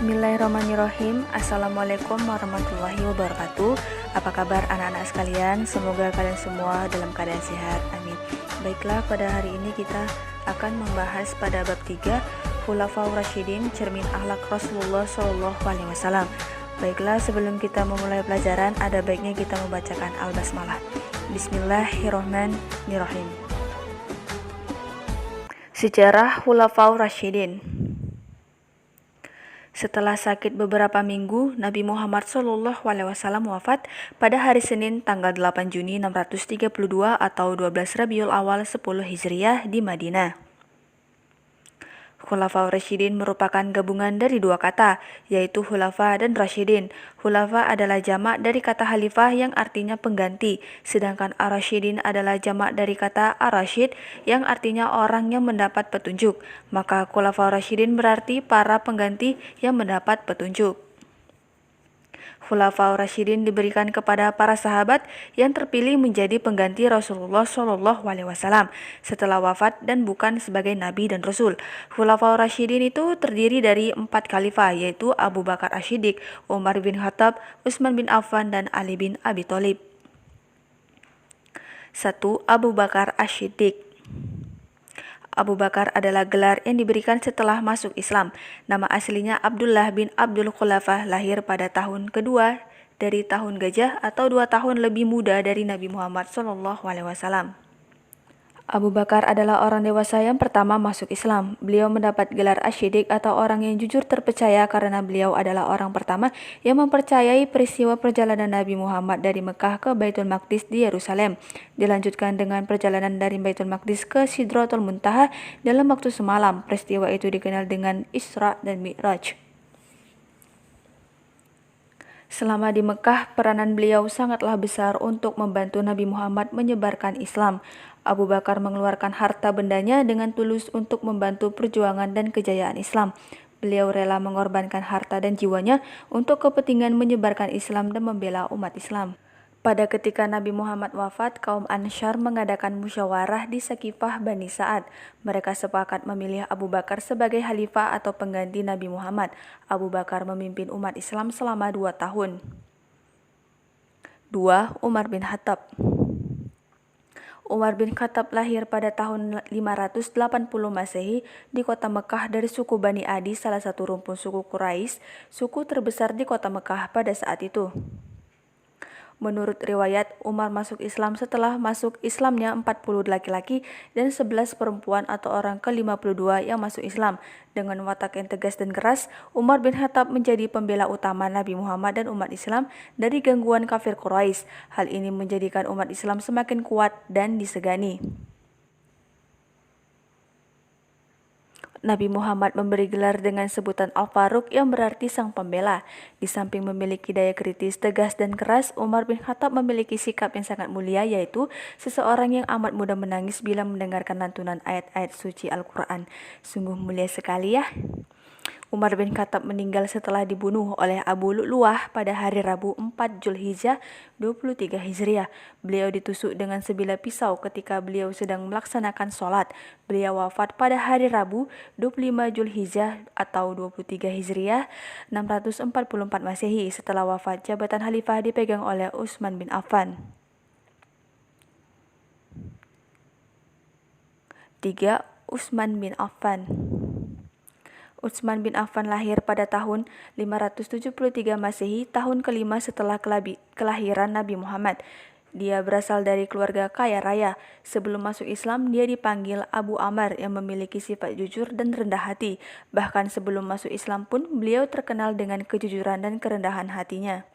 Bismillahirrahmanirrahim. Assalamualaikum warahmatullahi wabarakatuh. Apa kabar anak-anak sekalian? Semoga kalian semua dalam keadaan sehat. Amin. Baiklah, pada hari ini kita akan membahas pada bab 3 Khulafaur Rasyidin, cermin akhlak Rasulullah SAW. Baiklah, sebelum kita memulai pelajaran, ada baiknya kita membacakan Al-Basmalah. Bismillahirrahmanirrahim. Sejarah Khulafaur Rasyidin. Setelah sakit beberapa minggu, Nabi Muhammad SAW wafat pada hari Senin tanggal 8 Juni 632 atau 12 Rabiul Awal 10 Hijriah di Madinah. Khulafaur Rasyidin merupakan gabungan dari dua kata, yaitu Khulafa dan Rasyidin. Khulafa adalah jamak dari kata Khalifah yang artinya pengganti, sedangkan Ar-Rasyidin adalah jamak dari kata Ar-Rasyid yang artinya orang yang mendapat petunjuk. Maka Khulafaur Rasyidin berarti para pengganti yang mendapat petunjuk. Khulafaur Rasyidin diberikan kepada para sahabat yang terpilih menjadi pengganti Rasulullah SAW setelah wafat dan bukan sebagai nabi dan rasul. Khulafaur Rasyidin itu terdiri dari 4 khalifah, yaitu Abu Bakar Asy-Syiddiq, Umar bin Khattab, Utsman bin Affan, dan Ali bin Abi Thalib. 1. Abu Bakar Asy-Syiddiq. Abu Bakar adalah gelar yang diberikan setelah masuk Islam. Nama aslinya Abdullah bin Abdul Khulafah, lahir pada tahun kedua dari tahun gajah atau 2 tahun lebih muda dari Nabi Muhammad SAW. Abu Bakar adalah orang dewasa yang pertama masuk Islam. Beliau mendapat gelar Asy-Syiddiq atau orang yang jujur terpercaya karena beliau adalah orang pertama yang mempercayai peristiwa perjalanan Nabi Muhammad dari Mekah ke Baitul Maqdis di Yerusalem. Dilanjutkan dengan perjalanan dari Baitul Maqdis ke Sidratul Muntaha dalam waktu semalam. Peristiwa itu dikenal dengan Isra dan Mi'raj. Selama di Mekah, peranan beliau sangatlah besar untuk membantu Nabi Muhammad menyebarkan Islam. Abu Bakar mengeluarkan harta bendanya dengan tulus untuk membantu perjuangan dan kejayaan Islam. Beliau rela mengorbankan harta dan jiwanya untuk kepentingan menyebarkan Islam dan membela umat Islam. Pada ketika Nabi Muhammad wafat, kaum Ansyar mengadakan musyawarah di Sakifah Bani Sa'ad. Mereka sepakat memilih Abu Bakar sebagai khalifah atau pengganti Nabi Muhammad. Abu Bakar memimpin umat Islam selama 2 tahun. 2. Umar bin Khattab. Umar bin Khattab lahir pada tahun 580 Masehi di kota Mekah dari suku Bani Adi, salah satu rumpun suku Quraisy, suku terbesar di kota Mekah pada saat itu. Menurut riwayat, Umar masuk Islam setelah masuk Islamnya 40 laki-laki dan 11 perempuan atau orang ke-52 yang masuk Islam. Dengan watak yang tegas dan keras, Umar bin Khattab menjadi pembela utama Nabi Muhammad dan umat Islam dari gangguan kafir Quraisy. Hal ini menjadikan umat Islam semakin kuat dan disegani. Nabi Muhammad memberi gelar dengan sebutan Al-Faruq yang berarti sang pembela. Di samping memiliki daya kritis tegas dan keras, Umar bin Khattab memiliki sikap yang sangat mulia, yaitu seseorang yang amat mudah menangis bila mendengarkan lantunan ayat-ayat suci Al-Quran. Sungguh mulia sekali ya. Umar bin Khattab meninggal setelah dibunuh oleh Abu Lu'lu'ah pada hari Rabu 4 Zulhijjah 23 Hijriah. Beliau ditusuk dengan sebilah pisau ketika beliau sedang melaksanakan sholat. Beliau wafat pada hari Rabu 25 Zulhijjah atau 23 Hijriah 644 Masehi. Setelah wafat, jabatan khalifah dipegang oleh Utsman bin Affan. 3. Utsman bin Affan. Utsman bin Affan lahir pada tahun 573 Masehi, tahun kelima setelah kelahiran Nabi Muhammad. Dia berasal dari keluarga kaya raya. Sebelum masuk Islam, dia dipanggil Abu Amr yang memiliki sifat jujur dan rendah hati. Bahkan sebelum masuk Islam pun, beliau terkenal dengan kejujuran dan kerendahan hatinya.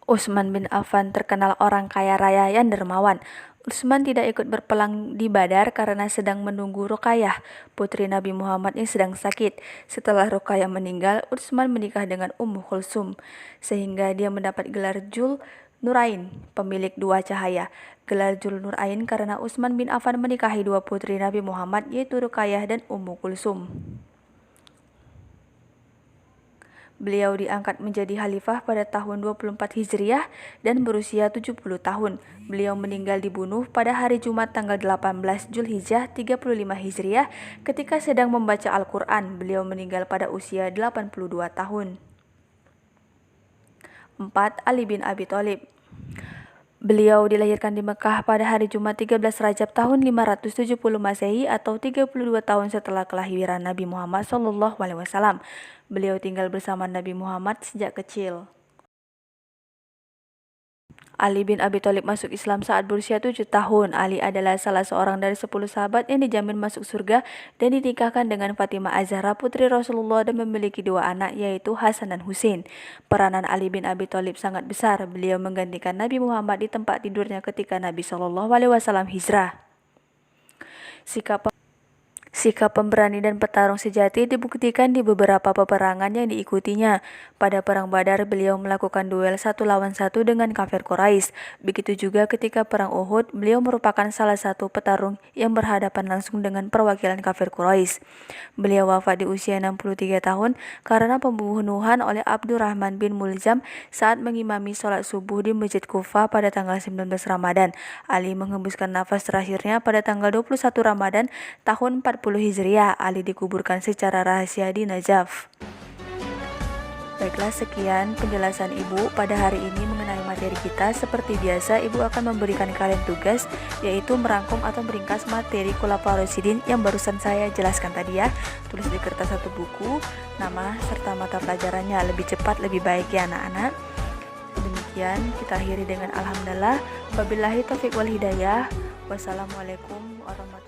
Utsman bin Affan terkenal orang kaya raya yang dermawan. Utsman tidak ikut berperang di Badar karena sedang menunggu Ruqayyah, putri Nabi Muhammad yang sedang sakit. Setelah Ruqayyah meninggal, Utsman menikah dengan Ummu Kulsum, sehingga dia mendapat gelar Dzul Nurain, pemilik 2 cahaya. Gelar Dzul Nurain karena Utsman bin Affan menikahi 2 putri Nabi Muhammad, yaitu Ruqayyah dan Ummu Kulsum. Beliau diangkat menjadi khalifah pada tahun 24 Hijriah dan berusia 70 tahun. Beliau meninggal dibunuh pada hari Jumat tanggal 18 Zulhijjah 35 Hijriah ketika sedang membaca Al-Quran. Beliau meninggal pada usia 82 tahun. 4. Ali bin Abi Thalib. Beliau dilahirkan di Mekah pada hari Jumat 13 Rajab tahun 570 Masehi atau 32 tahun setelah kelahiran Nabi Muhammad SAW. Beliau tinggal bersama Nabi Muhammad sejak kecil. Ali bin Abi Thalib masuk Islam saat berusia 7 tahun. Ali adalah salah seorang dari 10 sahabat yang dijamin masuk surga dan dinikahkan dengan Fatimah Az-Zahra putri Rasulullah dan memiliki 2 anak yaitu Hasan dan Husain. Peranan Ali bin Abi Thalib sangat besar. Beliau menggantikan Nabi Muhammad di tempat tidurnya ketika Nabi SAW hijrah. Sikap pemberani dan petarung sejati dibuktikan di beberapa peperangan yang diikutinya. Pada Perang Badar, beliau melakukan duel 1 lawan 1 dengan kafir Quraisy. Begitu juga ketika Perang Uhud, beliau merupakan salah satu petarung yang berhadapan langsung dengan perwakilan kafir Quraisy. Beliau wafat di usia 63 tahun karena pembunuhan oleh Abdurrahman bin Muljam saat mengimami sholat subuh di Masjid Kufah pada tanggal 19 Ramadan. Ali menghembuskan nafas terakhirnya pada tanggal 21 Ramadan tahun 40 Hijriah. Ali dikuburkan secara rahasia di Najaf. Baiklah, sekian penjelasan Ibu pada hari ini mengenai materi kita. Seperti biasa, Ibu akan memberikan kalian tugas, yaitu merangkum atau meringkas materi Khulafaur Rasyidin yang barusan saya jelaskan tadi ya. Tulis di kertas 1 buku, nama serta mata pelajarannya, lebih cepat lebih baik ya anak-anak. Demikian kita akhiri dengan alhamdulillah. Wabillahi taufiq wal hidayah. Wassalamualaikum warahmatullahi wabarakatuh.